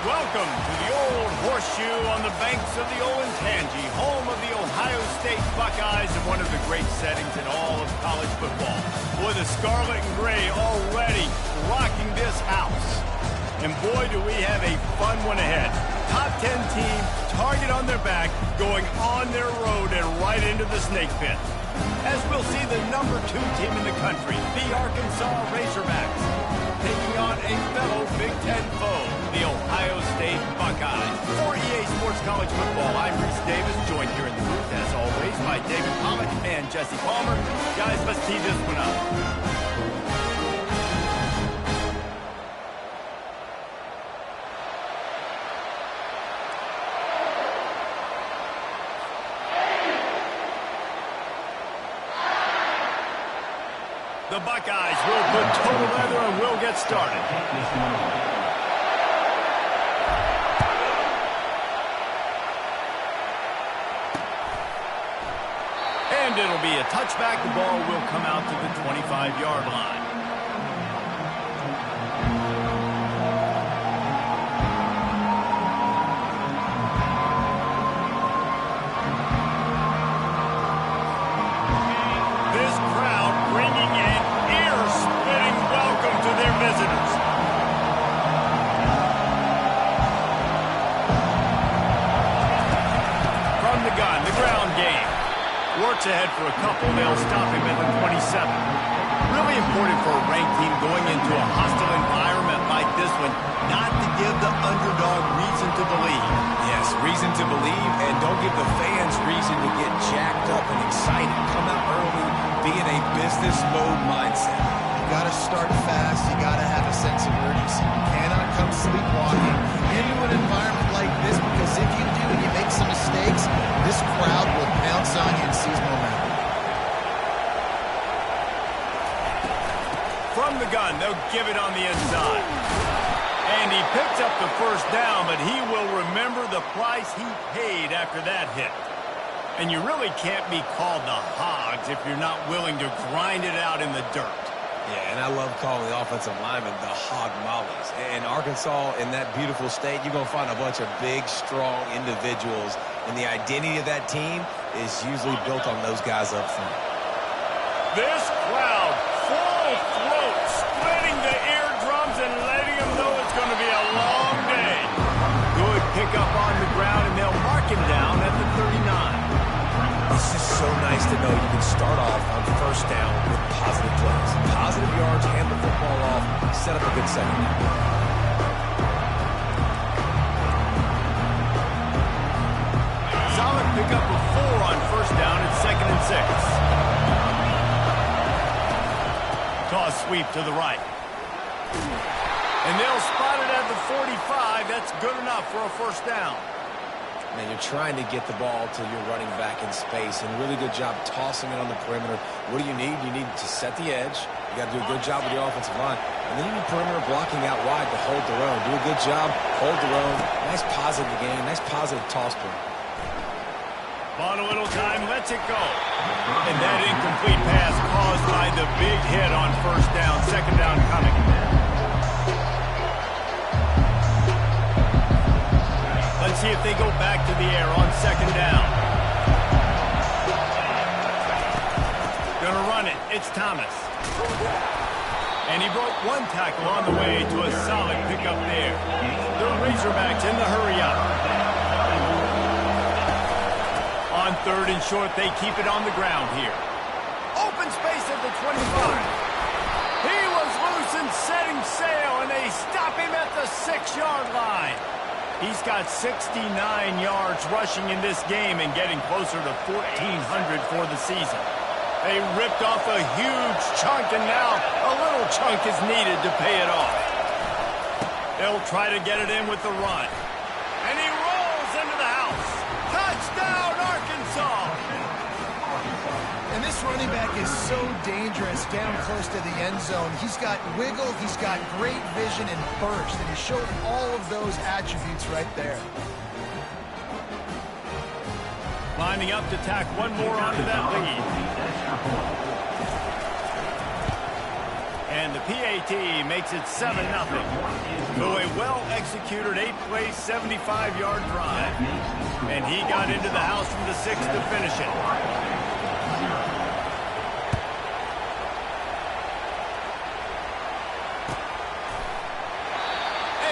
Welcome to the old horseshoe on the banks of the Olentangy, home of the Ohio State Buckeyes and one of the great settings in all of college football. Boy, the scarlet and gray already rocking this house. And boy, do we have a fun one ahead. Top 10 team, target on their back, going on their road and right into the snake pit. As we'll see the number 2 team in the country, the Arkansas Razorbacks, taking on a fellow Big Ten foe, the Ohio State Buckeyes. For EA Sports College Football, I'm Reese Davis, joined here in the booth, as always, by David Pollock and Jesse Palmer. Guys, let's tee this one up. The Buckeyes will put total leather and will get started. And it'll be a touchback. The ball will come out to the 25-yard line. Works ahead for a couple. They'll stop him at the 27. Really important for a ranked team going into a hostile environment like this one, not to give the underdog reason to believe. Yes, reason to believe, and don't give the fans reason to get jacked up and excited. Come out early, be in a business mode mindset. You got to start fast. You got to have a sense of urgency. You cannot come sleepwalking into an environment like this, because if you do and you make some mistakes, this crowd will pounce on you and seize momentum. From the gun, they'll give it on the inside. And he picks up the first down, but he will remember the price he paid after that hit. And you really can't be called the Hogs if you're not willing to grind it out in the dirt. Yeah, and I love calling the offensive linemen the hog mollies. In Arkansas, in that beautiful state, you're going to find a bunch of big, strong individuals, and the identity of that team is usually built on those guys up front. This crowd, full throat, splitting the eardrums and letting them know it's going to be a long day. Good pickup on the ground, and they'll mark him down at the 39. It's just so nice to know you can start off on first down with positive plays. Positive yards, hand the football off, set up a good second down. Solid pickup of 4 on first down at 2nd and 6. Toss sweep to the right. And they'll spot it at the 45. That's good enough for a first down. And you're trying to get the ball to your running back in space, and really good job tossing it on the perimeter. What do you need? You need to set the edge. You got to do a good job with the offensive line. And then you need perimeter blocking out wide to hold their own. Do a good job, hold their own. Nice positive game, nice positive toss play. On a little time, lets it go. And that incomplete pass caused by the big hit on first down. Second down coming. Let's see if they go back to the air on second down. Gonna run it. It's Thomas. And he broke one tackle on the way to a solid pickup there. The Razorbacks in the hurry up. On 3rd and short, they keep it on the ground here. Open space at the 25. He was loose and setting sail, and they stop him at the 6-yard line. He's got 69 yards rushing in this game and getting closer to 1,400 for the season. They ripped off a huge chunk, and now a little chunk is needed to pay it off. They'll try to get it in with the run. And he rolls into the house. Touchdown, Arkansas! And this running back is so dangerous down close to the end zone. He's got wiggle, he's got great vision and burst, and he showed all of those attributes right there. Lining up to tack one more onto that lead. And the PAT makes it 7-0. So a well-executed 8-play, 75-yard drive. And he got into the house from the 6 to finish it.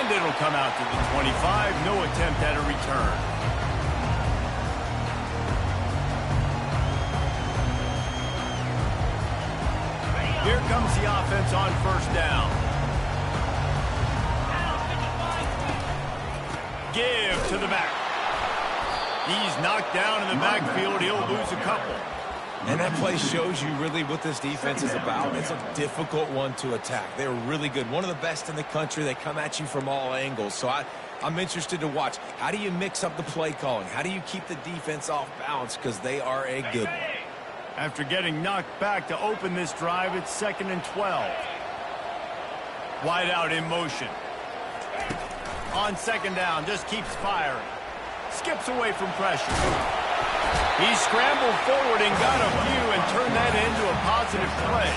And it'll come out to the 25. No attempt at a return. Here comes the offense on first down. Give to the back. He's knocked down in the backfield. He'll lose a couple. And that play shows you really what this defense is about. It's a difficult one to attack. They're really good. One of the best in the country. They come at you from all angles. So I'm interested to watch. How do you mix up the play calling? How do you keep the defense off balance? Because they are a good one. After getting knocked back to open this drive, it's 2nd and 12. Wide out in motion. On 2nd down, just keeps firing. Skips away from pressure. He scrambled forward and got a few and turned that into a positive play.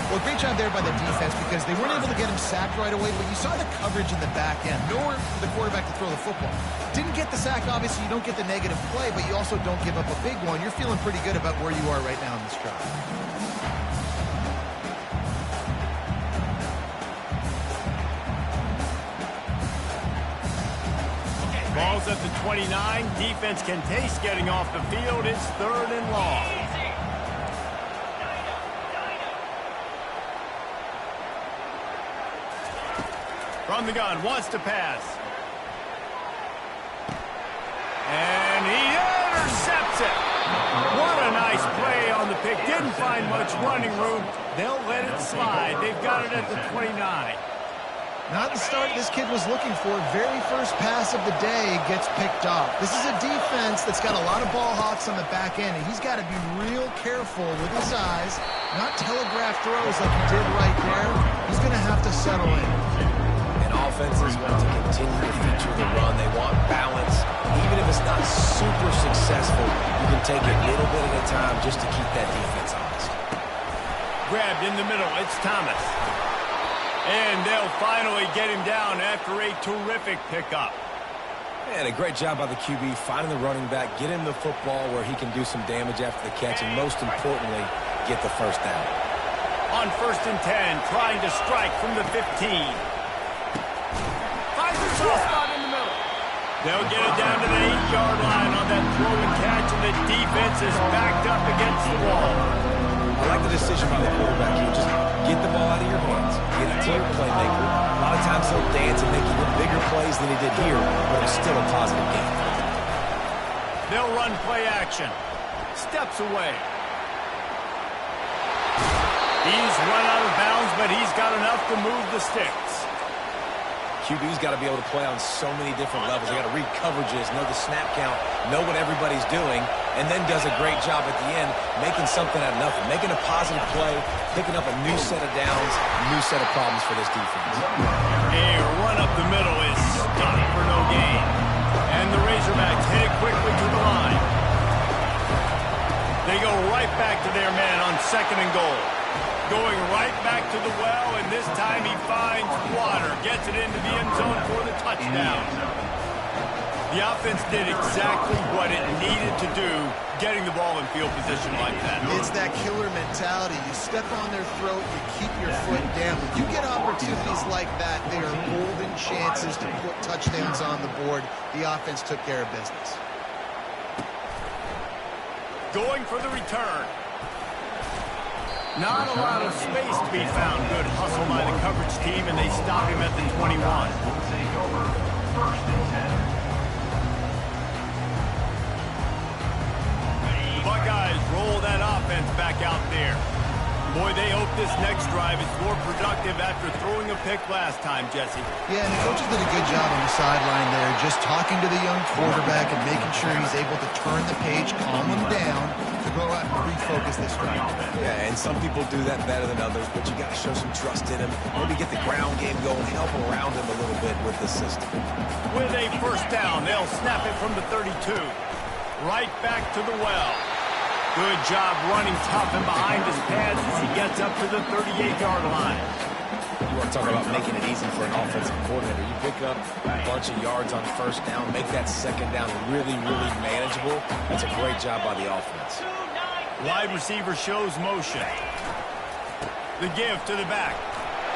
Well, great job there by the defense because they weren't able to get him sacked right away, but you saw the coverage in the back end. Nowhere for the quarterback to throw the football. Didn't get the sack, obviously. You don't get the negative play, but you also don't give up a big one. You're feeling pretty good about where you are right now in this drive. Ball's at the 29. Defense can taste getting off the field. It's 3rd and long. From the gun, wants to pass. And he intercepts it. What a nice play on the pick. Didn't find much running room. They'll let it slide. They've got it at the 29. Not the start this kid was looking for. Very first pass of the day gets picked off. This is a defense that's got a lot of ball hawks on the back end, and he's got to be real careful with his eyes, not telegraph throws like he did right there. He's going to have to settle in. Offenses want to continue to feature the run. They want balance. Even if it's not super successful, you can take it little bit at a time just to keep that defense honest. Grabbed in the middle. It's Thomas. And they'll finally get him down after a terrific pickup. And a great job by the QB finding the running back, get him the football where he can do some damage after the catch, and most importantly, get the first down. On 1st and 10, trying to strike from the 15. Spot in the middle. They'll get it down to the 8-yard line on that throw and catch, and the defense is backed up against the wall. I like the decision by the quarterback here. Just get the ball out of your hands. Get it to your playmaker. A lot of times he'll dance and make even bigger plays than he did here, but it's still a positive game. They'll run play action. Steps away. He's run out of bounds, but he's got enough to move the sticks. QB's got to be able to play on so many different levels. They got to read coverages, know the snap count, know what everybody's doing, and then does a great job at the end making something out of nothing, making a positive play, picking up a new set of downs, a new set of problems for this defense. A run up the middle is stopped for no gain. And the Razorbacks headed quickly to the line. They go right back to their man on 2nd and goal. Going right back to the well, and this time he finds water. Gets it into the end zone for the touchdown. The offense did exactly what it needed to do, getting the ball in field position like that. It's that killer mentality. You step on their throat, you keep your foot down. When you get opportunities like that, they are golden chances to put touchdowns on the board. The offense took care of business. Going for the return. Not a lot of space to be found. Good hustle by the coverage team, and they stop him at the 21. The Buckeyes roll that offense back out there. Boy, they hope this next drive is more productive after throwing a pick last time, Jesse. Yeah, and the coaches did a good job on the sideline there, just talking to the young quarterback and making sure he's able to turn the page, calm him down, to go out and refocus this drive. Yeah, and some people do that better than others, but you got to show some trust in him. Maybe get the ground game going, help around him a little bit with the system. With a first down, they'll snap it from the 32. Right back to the well. Good job running tough and behind his pads as he gets up to the 38-yard line. You want to talk about making it easy for an offensive coordinator. You pick up a bunch of yards on first down, make that second down really, really manageable. That's a great job by the offense. Wide receiver shows motion. The give to the back.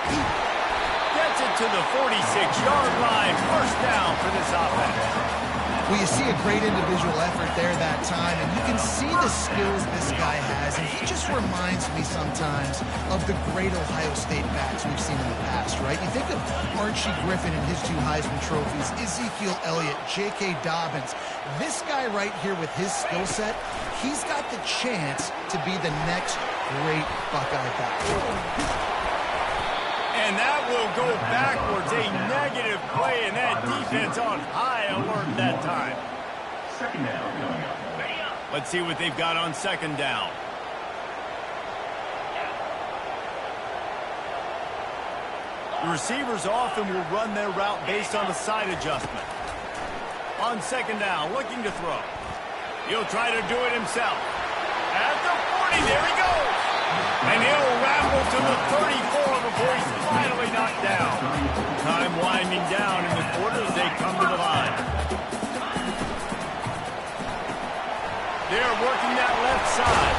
Gets it to the 46-yard line. First down for this offense. Well, you see a great individual effort there that time, and you can see the skills this guy has, and he just reminds me sometimes of the great Ohio State backs we've seen in the past, right? You think of Archie Griffin and his 2 Heisman trophies, Ezekiel Elliott, J.K. Dobbins. This guy right here with his skill set, he's got the chance to be the next great Buckeye back. And that will go backwards. A negative play, and that defense on high alert that time. Second down coming up. Let's see what they've got on second down. The receivers often will run their route based on a side adjustment. On second down, looking to throw. He'll try to do it himself. At the 40, there he goes. And he'll ramble to the 34 before he's finally knocked down. Time winding down in the quarter as they come to the line. They're working that left side.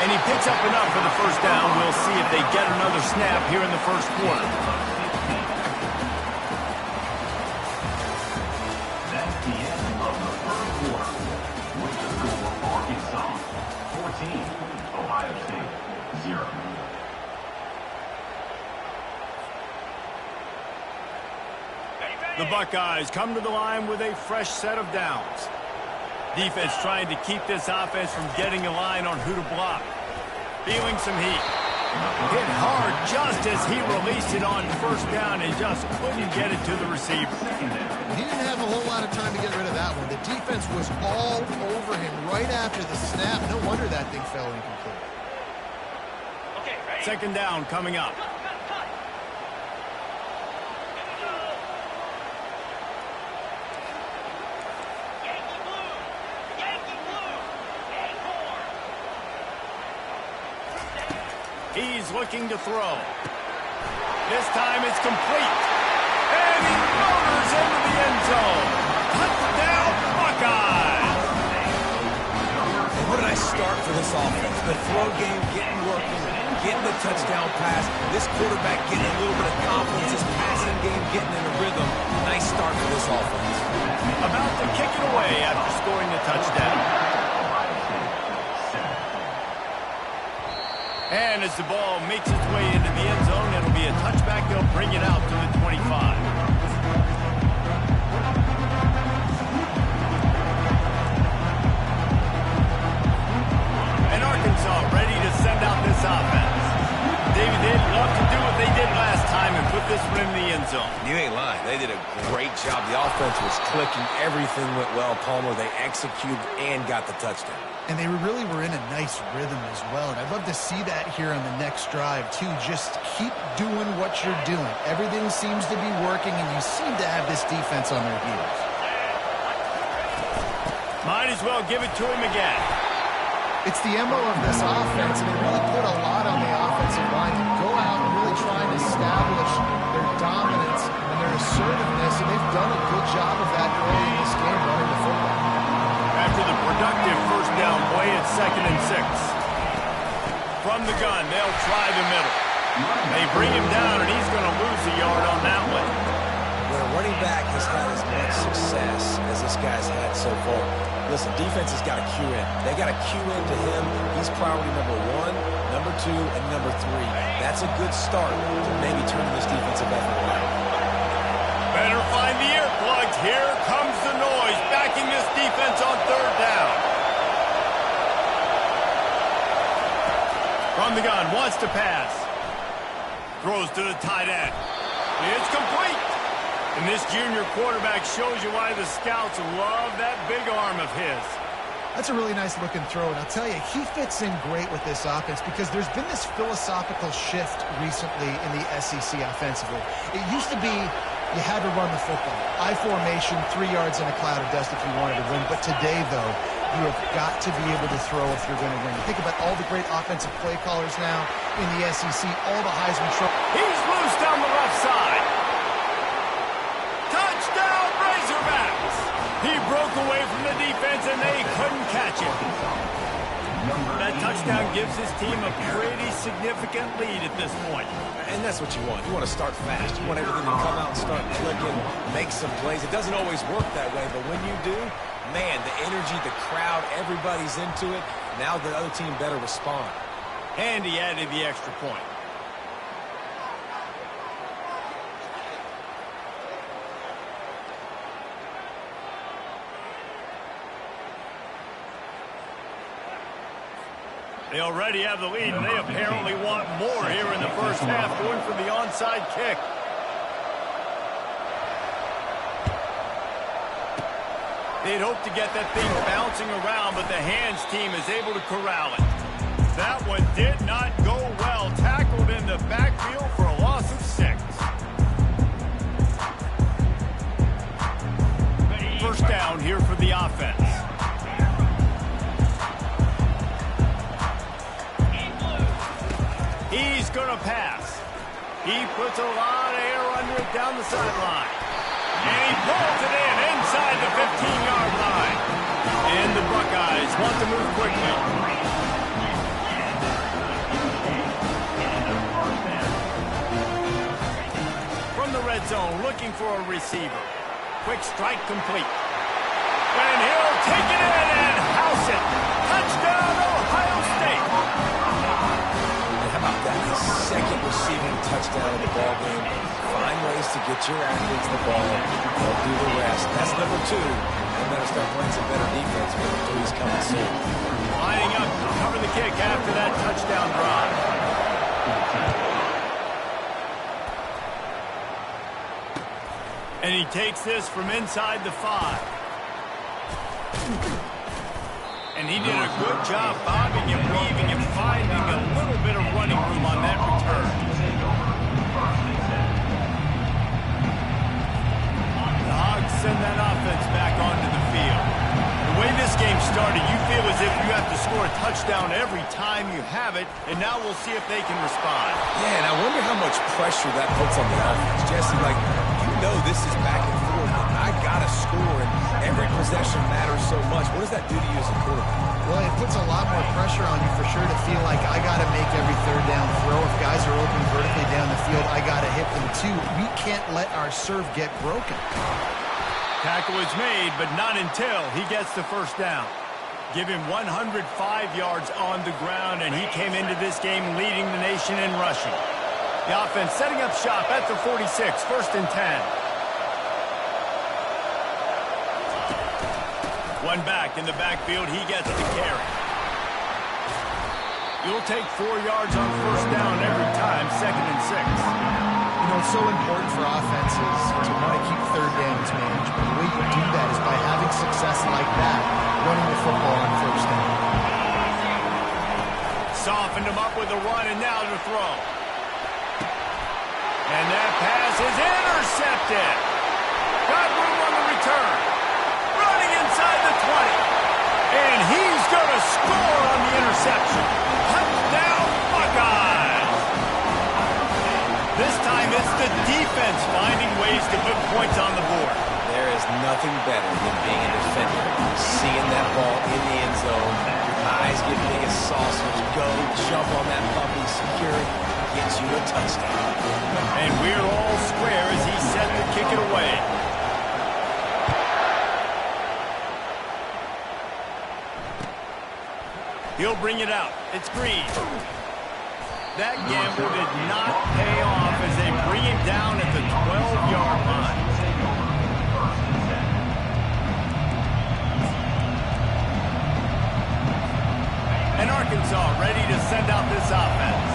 And he picks up enough for the first down. We'll see if they get another snap here in the first quarter. That's the end of the first quarter. With the score, Arkansas 14, Ohio State 0. The Buckeyes come to the line with a fresh set of downs. Defense trying to keep this offense from getting a line on who to block. Feeling some heat. Hit hard just as he released it on first down and just couldn't get it to the receiver. He didn't have a whole lot of time to get rid of that one. The defense was all over him right after the snap. No wonder that thing fell incomplete. Second down coming up. He's looking to throw. This time it's complete. And he motors into the end zone. Touchdown, Buckeyes! What did I start for this offense? The throw game getting working, getting the touchdown pass. This quarterback getting a little bit of confidence. This passing game getting in a rhythm. Nice start for this offense. About to kick it away after scoring the touchdown. And as the ball makes its way into the end zone, it'll be a touchback. They'll bring it out to the 25. And Arkansas ready to send out this offense. David, they'd love to do what they did last time and put this one in the end zone. You ain't lying. They did a great job. The offense was clicking. Everything went well, Palmer. They executed and got the touchdown. And they really were in a nice rhythm as well. And I'd love to see that here on the next drive, too. Just keep doing what you're doing. Everything seems to be working, and you seem to have this defense on their heels. Might as well give it to him again. It's the MO of this offense, and they really put a lot on the offensive line to go out and really try and establish their dominance and their assertiveness, and they've done a good job of that early in this game running the football. After the productive first down play, it's 2nd and 6. From the gun, they'll try the middle. They bring him down, and he's going to lose a yard on that one. When a running back has had as much success as this guy's had so far, listen, defense has got to cue in. They got to cue into him. He's priority number 1, number 2, and number 3. That's a good start to maybe turning this defensive effort around. Better find the earplugs. Here comes the noise, backing this defense on third down. From the gun, wants to pass. Throws to the tight end. It's complete. And this junior quarterback shows you why the scouts love that big arm of his. That's a really nice looking throw, and I'll tell you, he fits in great with this offense because there's been this philosophical shift recently in the SEC offensively. It used to be you had to run the football. I formation, 3 yards in a cloud of dust if you wanted to win. But today, though, You have got to be able to throw if you're going to win. Think about all the great offensive play callers now in the SEC, all the Heisman Trophy. He's loose down the left side. Touchdown, Razorbacks! He broke away from the defense, and they couldn't catch him. That touchdown gives his team a pretty significant lead at this point. And that's what you want. You want to start fast. You want everything to come out and start clicking, make some plays. It doesn't always work that way, but when you do, man, the energy, the crowd, everybody's into it. Now the other team better respond. And he added the extra point. They already have the lead, and they apparently want more here in the first half, going for the onside kick. They'd hope to get that thing bouncing around, but the hands team is able to corral it. That one did not go well. Tackled in the backfield for a loss of 6. First down here for the offense. He's going to pass. He puts a lot of air under it down the sideline. And he pulls it in inside the 15-yard line. And the Buckeyes want to move quickly. From the red zone, looking for a receiver. Quick strike complete. And he'll take it in and house it. Touchdown, Ohio State. How about that? His second receiving touchdown of the ball game. Find ways to get your athletes the ball. They'll do the rest. That's number 2. They better start playing some better defense when the 3's coming soon. Lining up to cover the kick after that touchdown drive. And he takes this from inside the 5. And he did a good job bobbing and weaving and finding a little bit of running room on that return. The Hogs send that offense back onto the field. The way this game started, you feel as if you have to score a touchdown every time you have it, and now we'll see if they can respond. Yeah, and I wonder how much pressure that puts on the offense. Jesse, like, you know this is back and forth, and I got to score, and every possession matters so much. What does that do to you as a quarterback? Well, it puts a lot more pressure on you for sure to feel like I got to make every third down throw. If guys are open vertically down the field, I got to hit them too. We can't let our serve get broken. Tackle is made, but not until he gets the first down. Give him 105 yards on the ground, and he came into this game leading the nation in rushing. The offense setting up shop at the 46, 1st and 10. One back in the backfield, he gets the carry. You'll take 4 yards on first down every time, 2nd and 6. You know, it's so important for offenses to want to keep third downs managed. But the way you do that is by having success like that, running the football on first down. Softened him up with a run, and now to throw. And that pass is intercepted. Got room on the return. Running inside the 20. And he's going to score on the interception. Touchdown, Buckeyes. This time it's the defense finding ways to put points on the board. There is nothing better than being a defender. Seeing that ball in the end zone, your eyes get big as saucers. Go, jump on that puppy, secure it, gets you a touchdown. And we're all square as he's set to kick it away. He'll bring it out. It's Green. That gamble did not pay off as they bring him down at the 12-yard line. And Arkansas ready to send out this offense.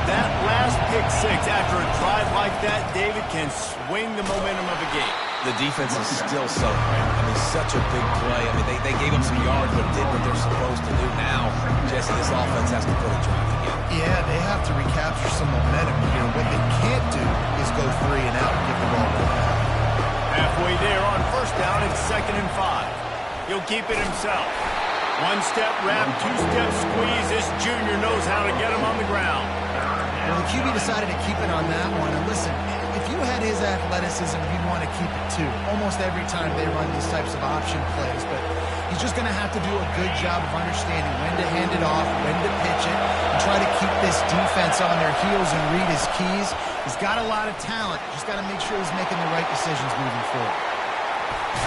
That last pick 6 after a drive like that, David, can swing the momentum of a game. The defense is still so great. I mean, such a big play. I mean, they gave up some yards, but did what they're supposed to do. Now, Jesse, this offense has to put a drive together. Yeah, they have to recapture some momentum here. What they can't do is go 3 and out and give the ball back. Halfway there on first down, it's 2nd and 5. He'll keep it himself. One-step wrap, two-step squeeze. This junior knows how to get him on the ground. Well, the QB decided to keep it on that one. And listen, if you had his athleticism, you'd want to keep it too. Almost every time they run these types of option plays. But he's just going to have to do a good job of understanding when to hand it off, when to pitch it, and try to keep this defense on their heels and read his keys. He's got a lot of talent. Just got to make sure he's making the right decisions moving forward.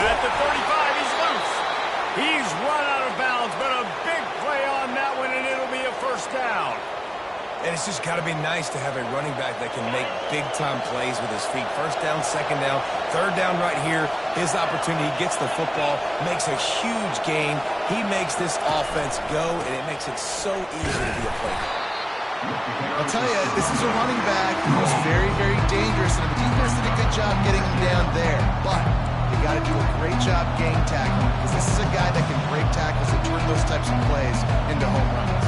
At the 35, he's loose. He's run out of bounds, but a big play on that one, and it'll be a first down. And it's just got to be nice to have a running back that can make big-time plays with his feet. First down, second down, third down right here. His opportunity, he gets the football, makes a huge gain. He makes this offense go, and it makes it so easy to be a player. I'll tell you, this is a running back who's very, very dangerous, and the defense did a good job getting him down there. But you got to do a great job game tackling, because this is a guy that can break tackles and turn those types of plays into home runs.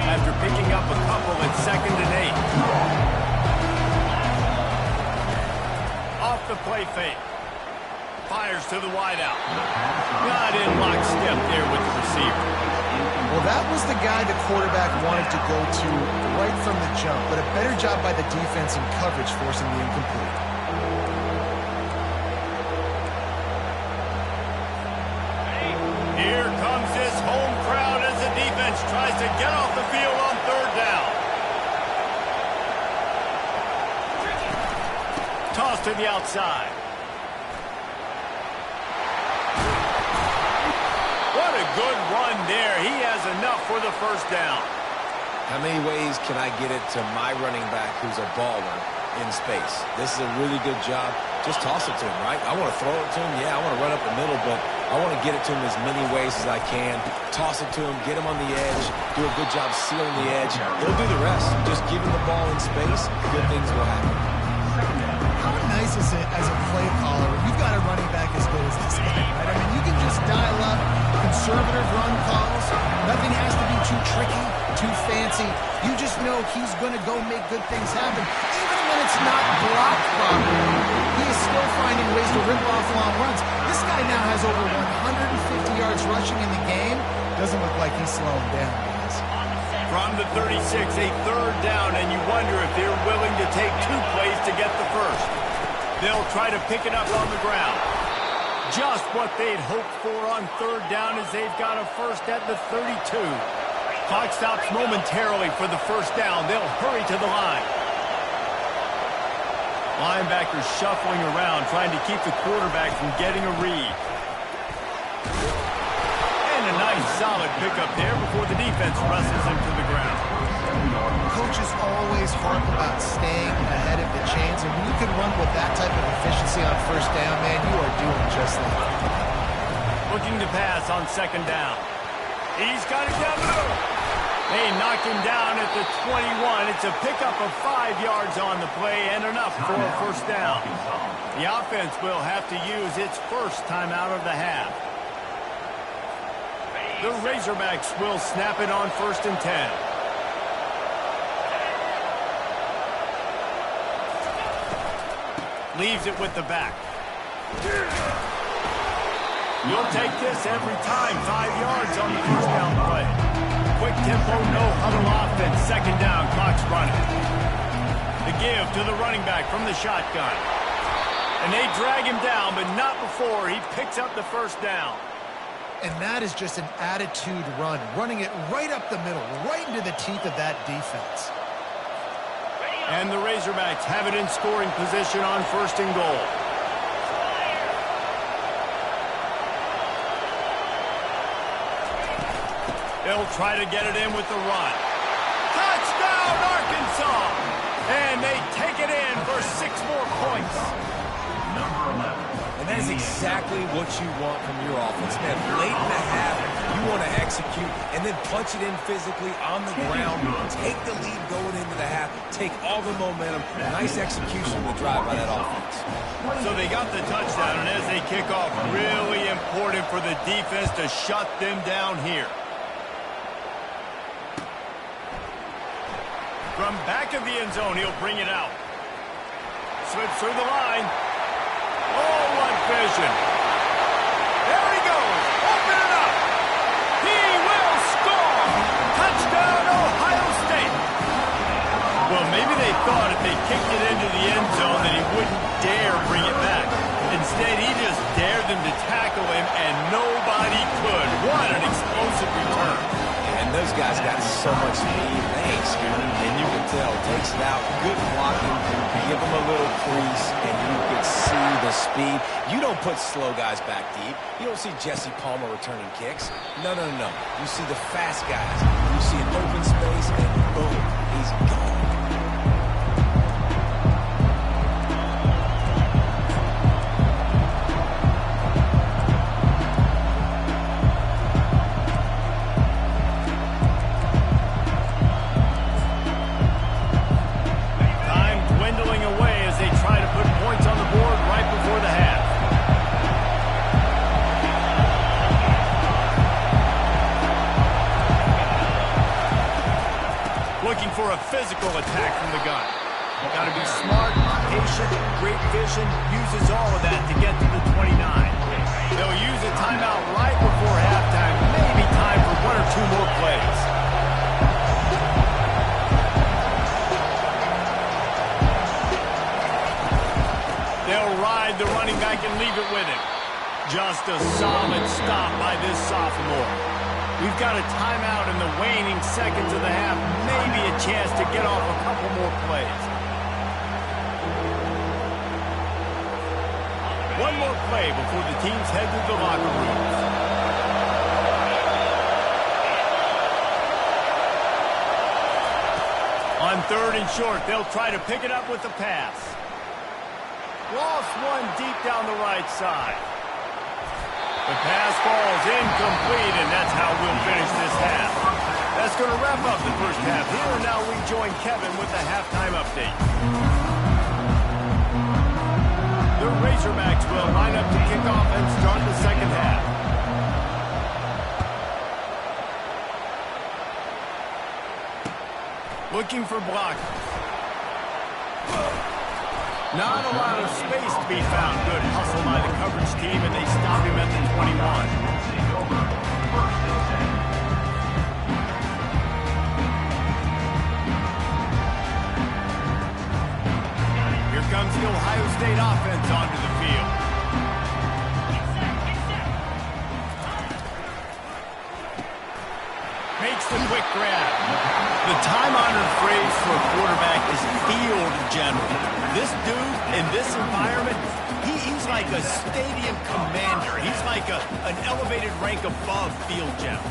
After picking up a couple at 2nd and 8. Off the play fake. Fires to the wideout. Not in lockstep there with the receiver. Well, that was the guy the quarterback wanted to go to right from the jump, but a better job by the defense in coverage forcing the incomplete. Here comes this home crowd as the defense tries to get off the field on 3rd down. Toss to the outside. What a good run there. He has enough for the first down. How many ways can I get it to my running back who's a baller in space? This is a really good job. Just toss it to him, right? I want to throw it to him. Yeah, I want to run up the middle, but I want to get it to him as many ways as I can. Toss it to him, get him on the edge, do a good job sealing the edge. He'll do the rest. Just give him the ball in space, good things will happen. How nice is it as a play caller when you've got a running back as good as this guy, right? I mean, you can just dial up conservative run calls. Nothing has to be too tricky, too fancy. You just know he's going to go make good things happen. Even when it's not blocked properly, he is still finding ways to rip off long runs. This guy now has over 150 yards rushing in the game. Doesn't look like he's slowing down, guys. From the 36, a 3rd down, and you wonder if they're willing to take 2 plays to get the first. They'll try to pick it up on the ground. Just what they'd hoped for on 3rd down as they've got a first at the 32. Clock stops momentarily for the first down. They'll hurry to the line. Linebackers shuffling around, trying to keep the quarterback from getting a read. And a nice solid pickup there before the defense wrestles him to the ground. Coaches always harp about staying ahead of the chains, and when you can run with that type of efficiency on first down, man, you are doing just that. Looking to pass on 2nd down. He's got it down the middle. They knock him down at the 21. It's a pickup of 5 yards on the play and enough for a first down. The offense will have to use its first timeout of the half. The Razorbacks will snap it on 1st and 10. Leaves it with the back. You'll take this every time. 5 yards on the first down play. Quick tempo, no huddle offense. 2nd down, clock's running. The give to the running back from the shotgun. And they drag him down, but not before he picks up the first down. And that is just an attitude run, running it right up the middle, right into the teeth of that defense. And the Razorbacks have it in scoring position on 1st and goal. They'll try to get it in with the run. Touchdown, Arkansas! And they take it in for 6 more points. And that is exactly what you want from your offense, man. Late in the half, you want to execute and then punch it in physically on the ground. Take the lead going into the half. Take all the momentum. Nice execution to drive by that offense. So they got the touchdown, and as they kick off, really important for the defense to shut them down here. From back of the end zone, he'll bring it out. Slips through the line. Oh, what vision. There he goes. Open it up. thought if they kicked it into the end zone that he wouldn't dare bring it back. Instead, he just dared them to tackle him, and nobody could. What an explosive return. And those guys got so much speed, they ain't scared. And you can tell, takes it out, good blocking, give them a little crease, and you can see the speed. You don't put slow guys back deep. You don't see Jesse Palmer returning kicks. No, no, no. You see the fast guys. You see an open space, and boom, he's gone. Looking for a physical attack from the gun. Got to be smart, patient, great vision, uses all of that to get to the 29. They'll use a timeout right before halftime, maybe time for one or two more plays. They'll ride the running back and leave it with him. Just a solid stop by this sophomore. We've got a timeout in the waning seconds of the half. Maybe a chance to get off a couple more plays. One more play before the teams head to the locker rooms. On 3rd and short, they'll try to pick it up with the pass. Lost one deep down the right side. The pass falls incomplete, and that's how we'll finish this half. That's going to wrap up the first half. Here now we join Kevin with the halftime update. The Razorbacks will line up to kick off and start the second half. Looking for blockers. Not a lot of space to be found. Good hustle by the coverage team, and they stop him at the 21. Here comes the Ohio State offense onto the field. Makes the quick grab. The time-honored phrase for a quarterback is field general. This dude, in this environment, he's like a stadium commander. He's like an elevated rank above field general.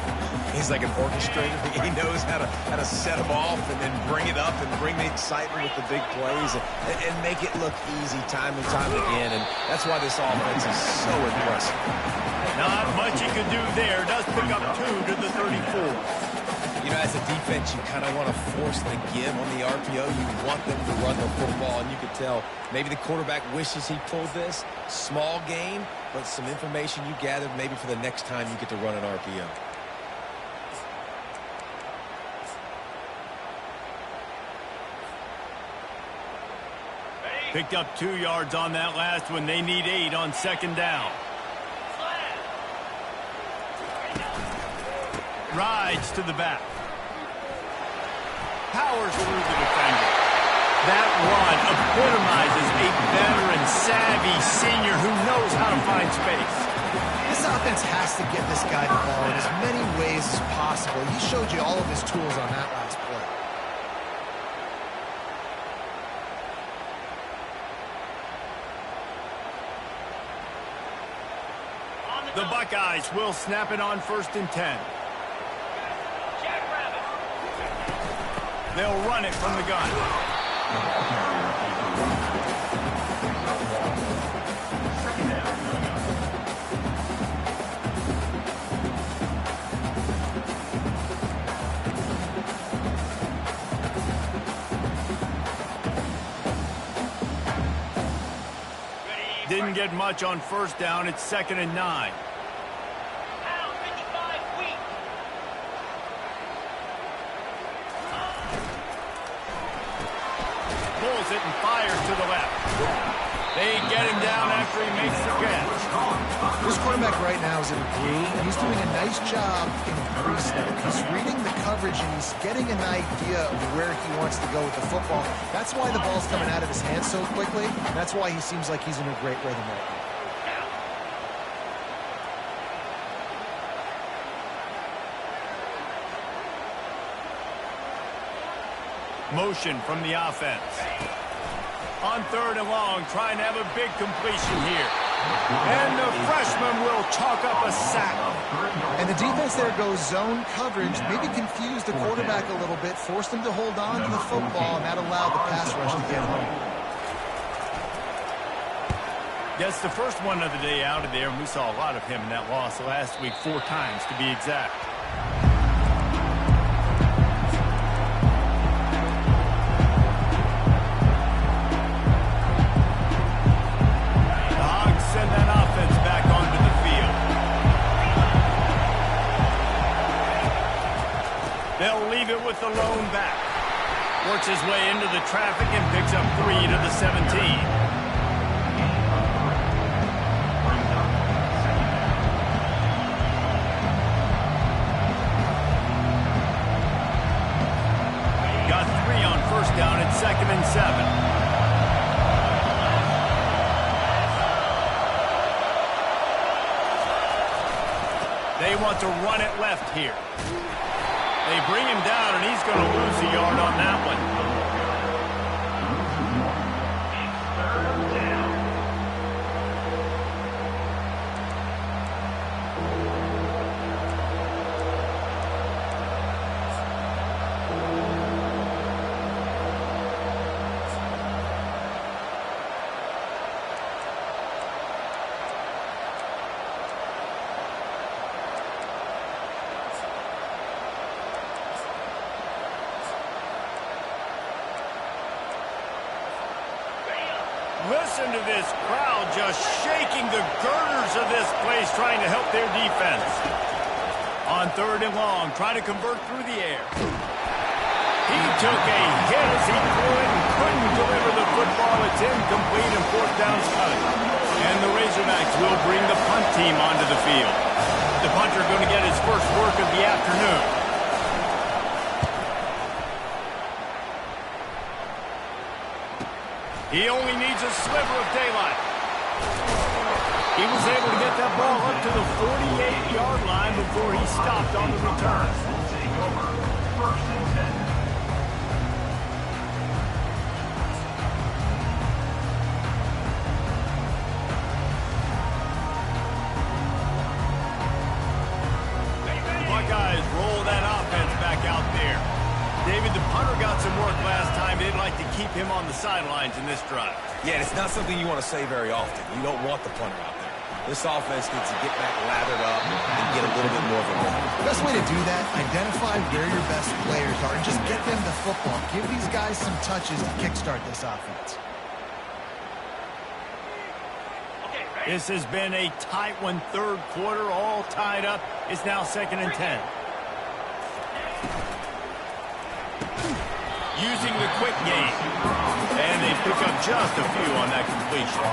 He's like an orchestrator. He knows how to set them off and then bring it up and bring the excitement with the big plays and make it look easy time and time again. And that's why this offense is so impressive. Not much he could do there. Does pick up 2 to the 34. You know, as a defense, you kind of want to force the give on the RPO. You want them to run the football, and you could tell maybe the quarterback wishes he pulled this. Small gain, but some information you gathered maybe for the next time you get to run an RPO. Picked up 2 yards on that last one. They need 8 on 2nd down. Rides to the back. Powers through the defender. That run epitomizes a veteran, savvy senior who knows how to find space. This offense has to get this guy the ball in as many ways as possible. He showed you all of his tools on that last play. The Buckeyes will snap it on 1st and 10. They'll run it from the gun. Didn't get much on 1st down. It's 2nd and 9. Pulls it and fires to the left. They get him down after he makes the catch. This quarterback right now now is in a groove, and he's doing a nice job in pre-snap. He's reading the coverage, and he's getting an idea of where he wants to go with the football. That's why the ball's coming out of his hands so quickly. That's why he seems like he's in a great rhythm right now. Motion from the offense. On 3rd and long, trying to have a big completion here. And the freshman will chalk up a sack. And the defense there goes zone coverage, maybe confused the quarterback a little bit, forced him to hold on to the football, and that allowed the pass rush to get home. That's the first one of the day out of there, and we saw a lot of him in that loss last week, 4 times to be exact. Send that offense back onto the field. They'll leave it with the lone back. Works his way into the traffic and picks up 3 to the 17. Got 3 on 1st down at 2nd and 7. They want to run it left here. They bring him down, and he's going to lose a yard on that one. Listen to this crowd just shaking the girders of this place, trying to help their defense. On 3rd and long, trying to convert through the air. He took a hit as he threw it and couldn't deliver the football. It's incomplete, and 4th down's coming. And the Razorbacks will bring the punt team onto the field. The punter going to get his first work of the afternoon. He only needs a sliver of daylight. He was able to get that ball up to the 48-yard line before he stopped on the return. Take over. 1st and 10. The Buckeyes roll that offense back out there. David, the punter got some work last time. They'd like to keep him on the sidelines in this drive. Yeah, it's not something you want to say very often. You don't want the punter out there. This offense needs to get back lathered up and get a little bit more of a run. The best way to do that, identify where your best players are and just get them the football. Give these guys some touches to kickstart this offense. This has been a tight one, 3rd quarter, all tied up. It's now 2nd and 10. Using the quick game. And they pick up just a few on that completion.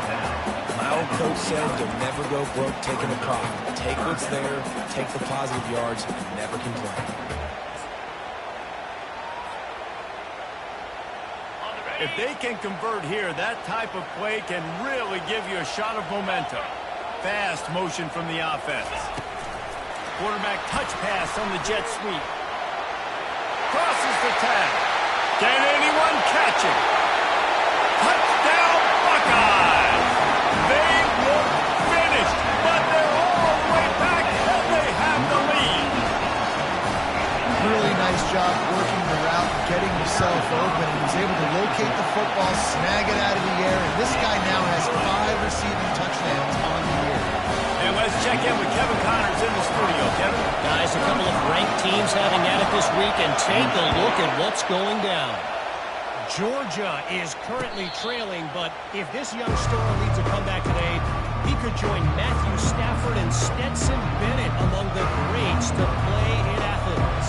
My old coach said you'll never go broke taking a profit. Take what's there, take the positive yards, and never complain. If they can convert here, that type of play can really give you a shot of momentum. Fast motion from the offense. Quarterback touch pass on the jet sweep. Crosses the tag. Can anyone catch it? Touchdown Buckeyes! They look finished, but they're all the way back, and they have the lead. Really nice job working the route, getting himself open. He was able to locate the football, snag it out of the air, and this guy now has 5 receiving touchdowns on the year. And let's check in with Kevin Connors in the studio. Kevin? Guys, a couple of ranked teams having at it this week, and take a look at what's going down. Georgia is currently trailing, but if this young star leads a comeback today, he could join Matthew Stafford and Stetson Bennett among the greats to play in Athens.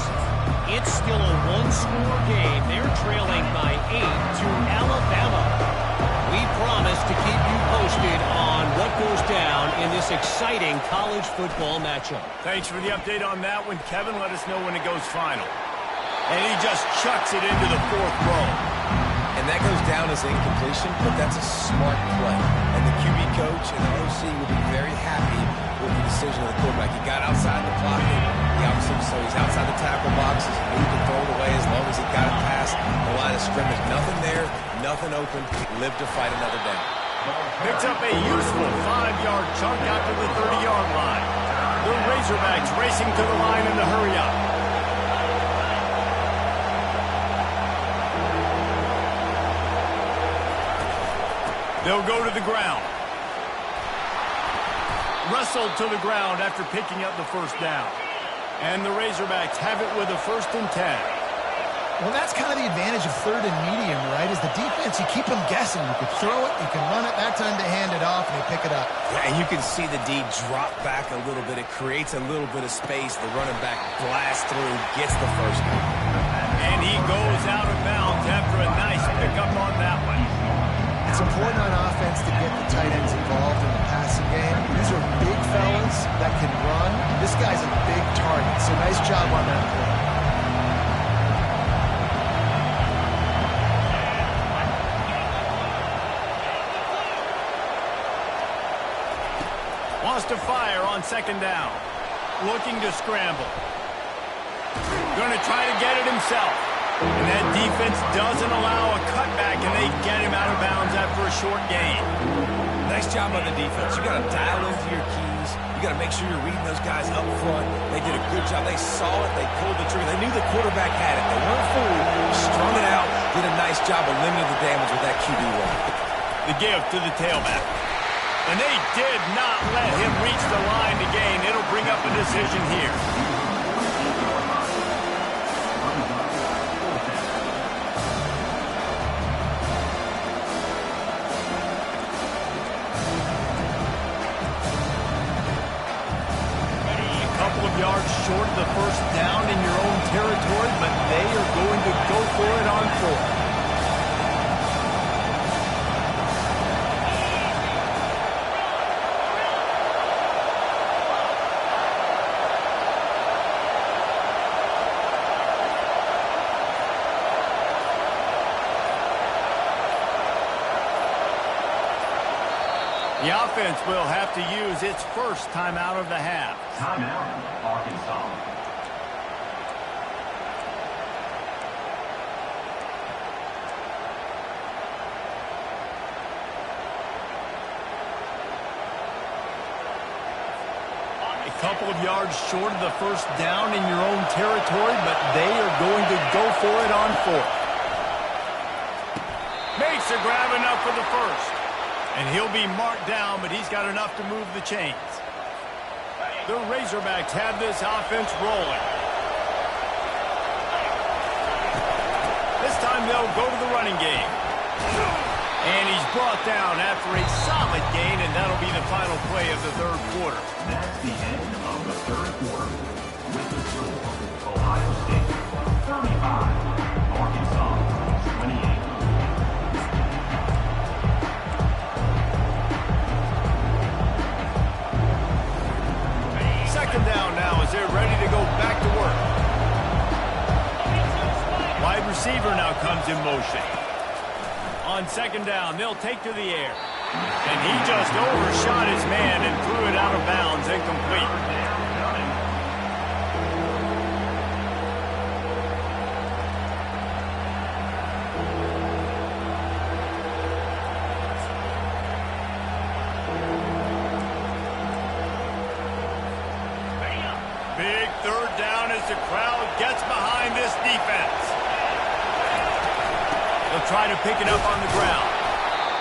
It's still a one-score game. They're trailing by 8 to Alabama. we promise to keep you posted on what goes down in this exciting college football matchup. Thanks for the update on that one, Kevin. Let us know when it goes final. And he just chucks it into the fourth row. And that goes down as incompletion, but that's a smart play. And the QB coach and the OC will be very happy with the decision of the quarterback. He got outside the pocket. So he's outside the tackle box. He's moved and thrown away as long as he got it past the line of scrimmage. Nothing there, nothing open. Lived to fight another down. Picks up a useful 5-yard chunk out to the 30-yard line. The Razorbacks racing to the line in the hurry up. They'll go to the ground. Wrestled to the ground after picking up the first down. And the Razorbacks have it with a 1st and 10. Well, that's kind of the advantage of 3rd and medium, right? Is the defense, you keep them guessing. You can throw it, you can run it, that time to hand it off, and they pick it up. Yeah, and you can see the D drop back a little bit. It creates a little bit of space. The running back blasts through, gets the first down. And he goes out of bounds after a nice pickup on that one. It's important on offense to get the tight ends involved in the passing game. These are big fellas that can run. This guy's a big target, so nice job on that play. Wants to fire on 2nd down. Looking to scramble. Going to try to get it himself. And that defense doesn't allow a cutback, and they get him out of bounds after a short gain. Nice job on the defense. You got to dial into your keys. You got to make sure you're reading those guys up front. They did a good job. They saw it. They pulled the trigger. They knew the quarterback had it. They weren't fooled. Strung it out. Did a nice job of limiting the damage with that QB run. The give to the tailback. And they did not let him reach the line to gain. It'll bring up a decision here. Yards short of the 1st down in your own territory, but they are going to go for it on 4th. The offense will have to use its first timeout of the half. Timeout, Arkansas. A couple of yards short of the 1st down in your own territory, but they are going to go for it on 4th. Makes a grab enough for the 1st. And he'll be marked down, but he's got enough to move the chains. The Razorbacks have this offense rolling. This time they'll go to the running game. And he's brought down after a solid gain, and that'll be the final play of the 3rd quarter. That's the end of the 3rd quarter. With the score, Ohio State 35, Arkansas 28. Down now as they're ready to go back to work. Wide receiver now comes in motion. On 2nd down, they'll take to the air. And he just overshot his man and threw it out of bounds, incomplete. Big 3rd down as the crowd gets behind this defense. They'll try to pick it up on the ground.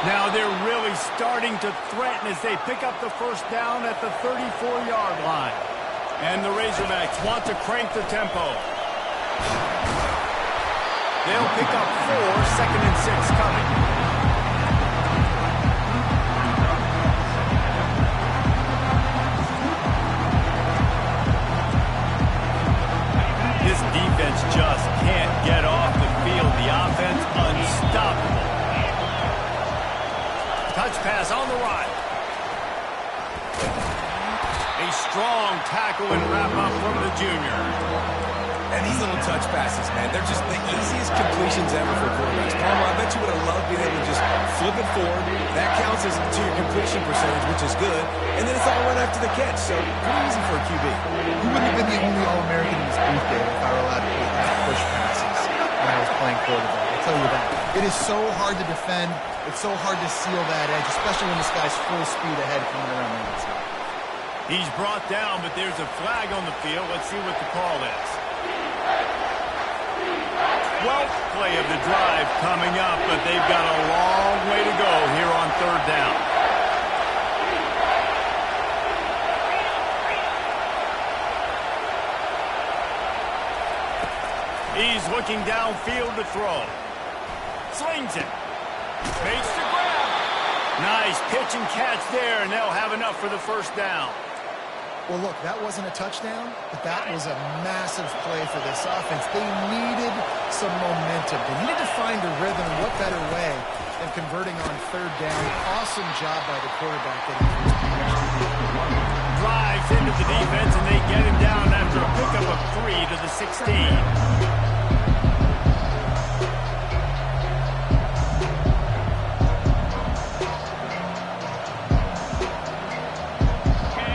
Now they're really starting to threaten as they pick up the 1st down at the 34-yard line. And the Razorbacks want to crank the tempo. They'll pick up 4, 2nd and 6 coming. This defense just can't get off the field. The offense unstoppable. strong tackle and wrap-up from the junior. And these little touch passes, man, they're just the easiest completions ever for quarterbacks. Palmer, I bet you would have loved being able to just flip it forward. That counts as to your completion percentage, which is good. And then it's all right after the catch, so pretty easy for a QB. You wouldn't have been the only All-American in this booth, Dave, if I were allowed to push passes when I was playing quarterback. I'll tell you that. It is so hard to defend. It's so hard to seal that edge, especially when this guy's full speed ahead coming around the outside. He's brought down, but there's a flag on the field. Let's see what the call is. 12th play of the drive coming up, but they've got a long way to go here on third down. He's looking downfield to throw. Slings it. Makes the grab. Nice pitch and catch there, and they'll have enough for the first down. Well, look, that wasn't a touchdown, but that was a massive play for this offense. They needed some momentum. They needed to find a rhythm, and what better way than converting on third down. Awesome job by the quarterback. Drives into the defense, and they get him down after a pickup of 3 to the 16.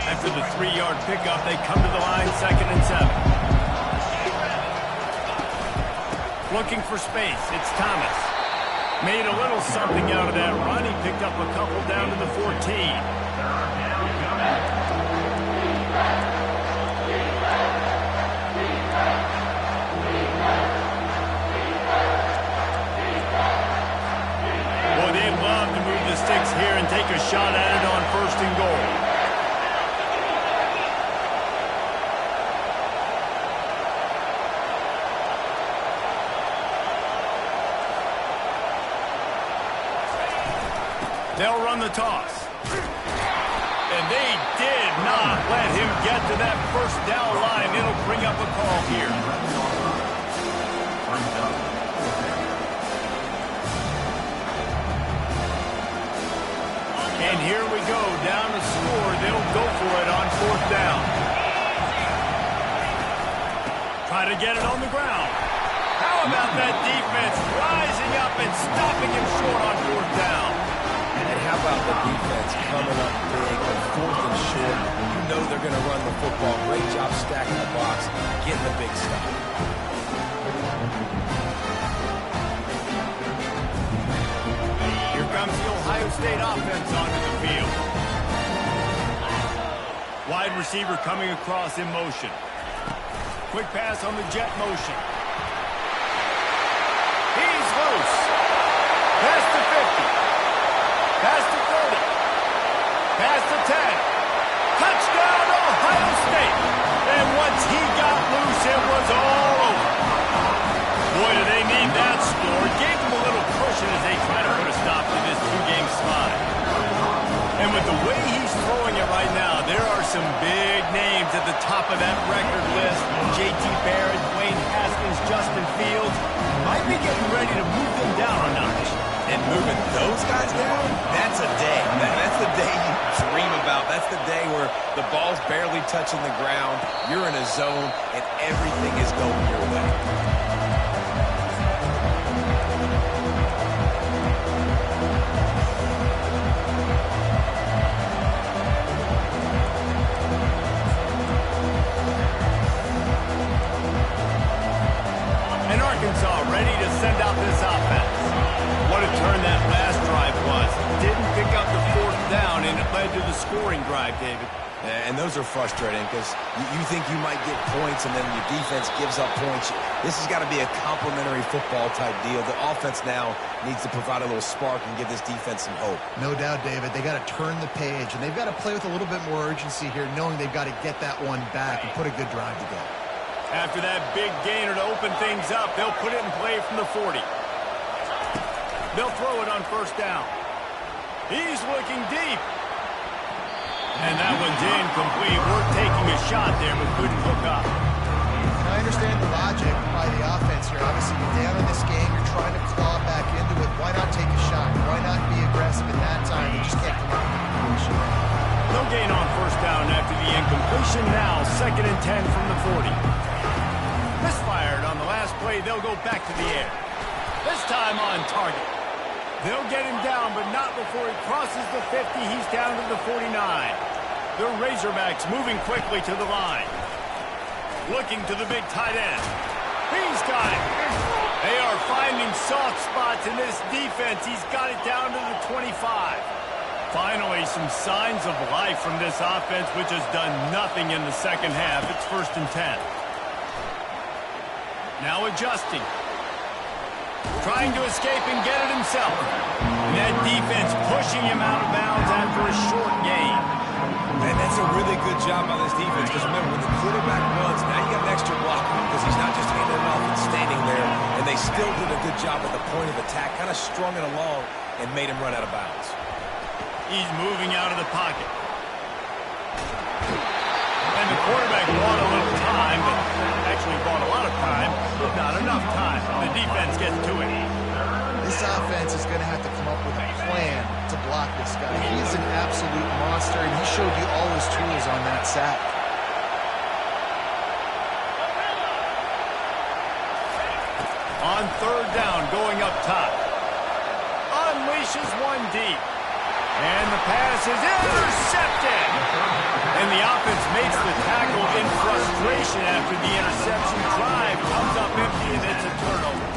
After the 3-yard pickup, they come to the line, 2nd and 7. Looking for space, it's Thomas. Made a little something out of that run. He picked up a couple down to the 14. Boy, they'd love to move the sticks here and take a shot at it on 1st and goal. They'll run the toss. And they did not let him get to that first down line. It'll bring up a call here. And here we go, down to score. They'll go for it on 4th down. Try to get it on the ground. How about that defense rising up and stopping him short on 4th down? And how about the defense coming up big on 4th and short? You know they're going to run the football. Great job stacking the box, getting the big stop. Here comes the Ohio State offense onto the field. Wide receiver coming across in motion. Quick pass on the jet motion. He's loose. Pass to 50. Pass to 30. Pass to 10. Touchdown, Ohio State. And once he got loose, it was all over. Boy, do they need that score. Gave them a little cushion as they try to put a stop to this 2-game slide. And with the way he's throwing it right now, there are some big names at the top of that record list. J.T. Barrett, Dwayne Haskins, Justin Fields. Might be getting ready to move them down a notch. And moving those guys down, that's a day. That's the day you dream about. That's the day where the ball's barely touching the ground, you're in a zone, and everything is going your way. And Arkansas ready to send out this offense. What a turn that last drive was. Didn't pick up the 4th down, and it led to the scoring drive, David. And those are frustrating because you think you might get points and then your defense gives up points. This has got to be a complementary football type deal. The offense now needs to provide a little spark and give this defense some hope. No doubt, David. They got to turn the page, and they've got to play with a little bit more urgency here, knowing they've got to get that one back and put a good drive together. After that big gainer to open things up, they'll put it in play from the 40. They'll throw it on 1st down. He's looking deep. And that one's incomplete. We're taking a shot there, but couldn't hook up. Now, I understand the logic by the offense here. Obviously, you're down in this game. You're trying to claw back into it. Why not take a shot? Why not be aggressive at that time? You just can't come up with a completion. No gain on 1st down after the incomplete. Completion now, 2nd and 10 from the 40. Misfired on the last play. They'll go back to the air. This time on target. They'll get him down, but not before he crosses the 50. He's down to the 49. The Razorbacks moving quickly to the line. Looking to the big tight end. He's got it. They are finding soft spots in this defense. He's got it down to the 25. Finally, some signs of life from this offense, which has done nothing in the second half. It's 1st and 10. Now adjusting. Trying to escape and get it himself. And that defense pushing him out of bounds after a short gain. And that's a really good job by this defense, because remember, when the quarterback runs, now you got an extra blocker, because he's not just handing it off and standing there, and they still did a good job at the point of attack, kind of strung it along and made him run out of bounds. He's moving out of the pocket. And the quarterback bought a little time, but actually bought a lot of time, but not enough time. The defense gets to it. This offense is going to have to come up with a plan to block this guy. He is an absolute monster, and he showed you all his tools on that sack. On 3rd down, going up top. Unleashes one deep. And the pass is intercepted. And the offense makes the tackle in frustration after the interception. Drive comes up empty, and it's a turnover.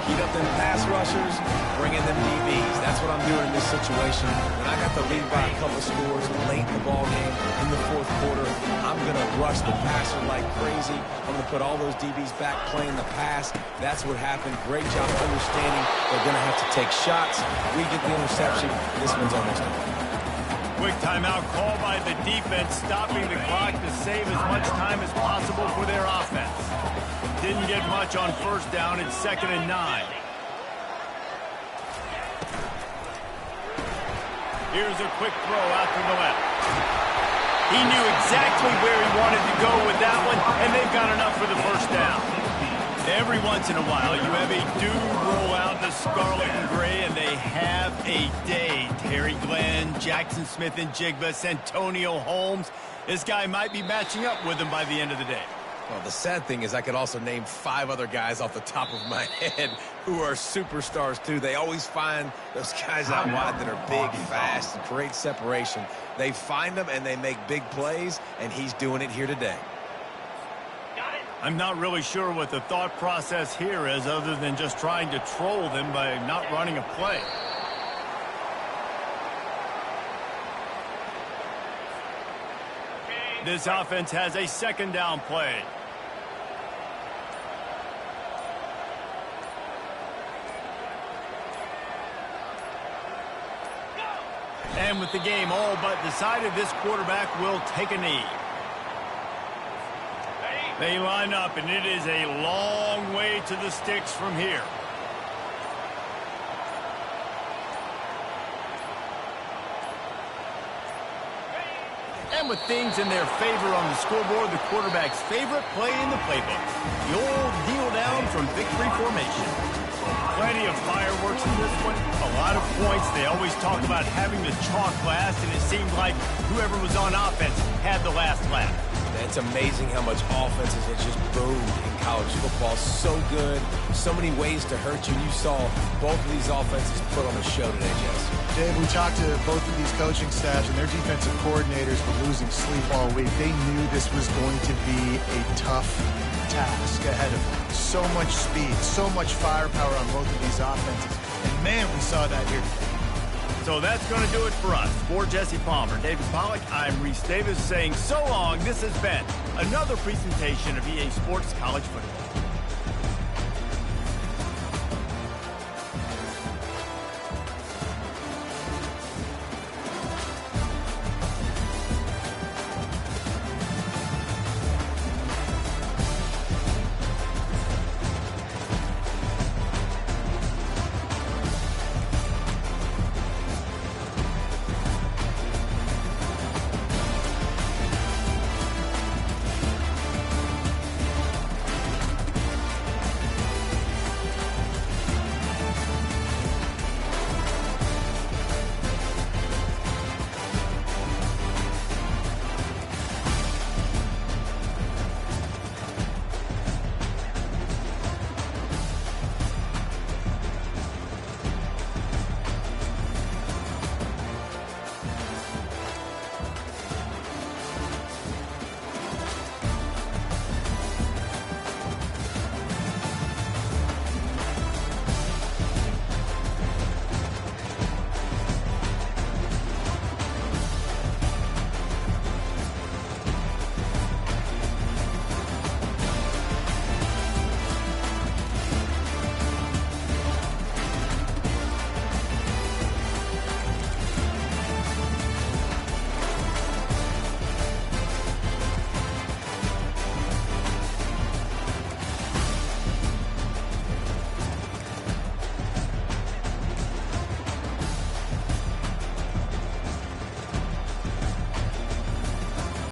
Heat up them pass rushers, bring in them DBs. That's what I'm doing in this situation. When I got the lead by a couple scores late in the ball game in the 4th quarter, I'm going to rush the passer like crazy. I'm going to put all those DBs back playing the pass. That's what happened. Great job understanding they're going to have to take shots. We get the interception. This one's almost done. Quick timeout call by the defense, stopping the clock to save as much time as possible for their offense. Didn't get much on 1st down. It's 2nd and 9. Here's a quick throw out to the left. He knew exactly where he wanted to go with that one, and they've got enough for the 1st down. Every once in a while, you have a dude roll out the scarlet and gray, and they have a day. Terry Glenn, Jackson Smith and Jigba, Santonio Holmes. This guy might be matching up with him by the end of the day. Well, the sad thing is I could also name 5 other guys off the top of my head who are superstars, too. They always find those guys out wide that are big, fast, and create separation. They find them, and they make big plays, and he's doing it here today. I'm not really sure what the thought process here is other than just trying to troll them by not running a play. This offense has a 2nd down play. And with the game all but decided, this quarterback will take a knee. They line up, and it is a long way to the sticks from here. And with things in their favor on the scoreboard, the quarterback's favorite play in the playbook. The old kneel down from victory formation. Plenty of fireworks in this one. A lot of points. They always talk about having the chalk last, and it seemed like whoever was on offense had the last laugh. It's amazing how much offenses have just boomed in college football. So good. So many ways to hurt you. You saw both of these offenses put on a show today, Jess. Dave, we talked to both of these coaching staffs, and their defensive coordinators were losing sleep all week. They knew this was going to be a tough task ahead of them. So much speed, so much firepower on both of these offenses. And, man, we saw that here today. So that's going to do it for us. For Jesse Palmer, David Pollack, I'm Reese Davis saying so long. This has been another presentation of EA Sports College Football.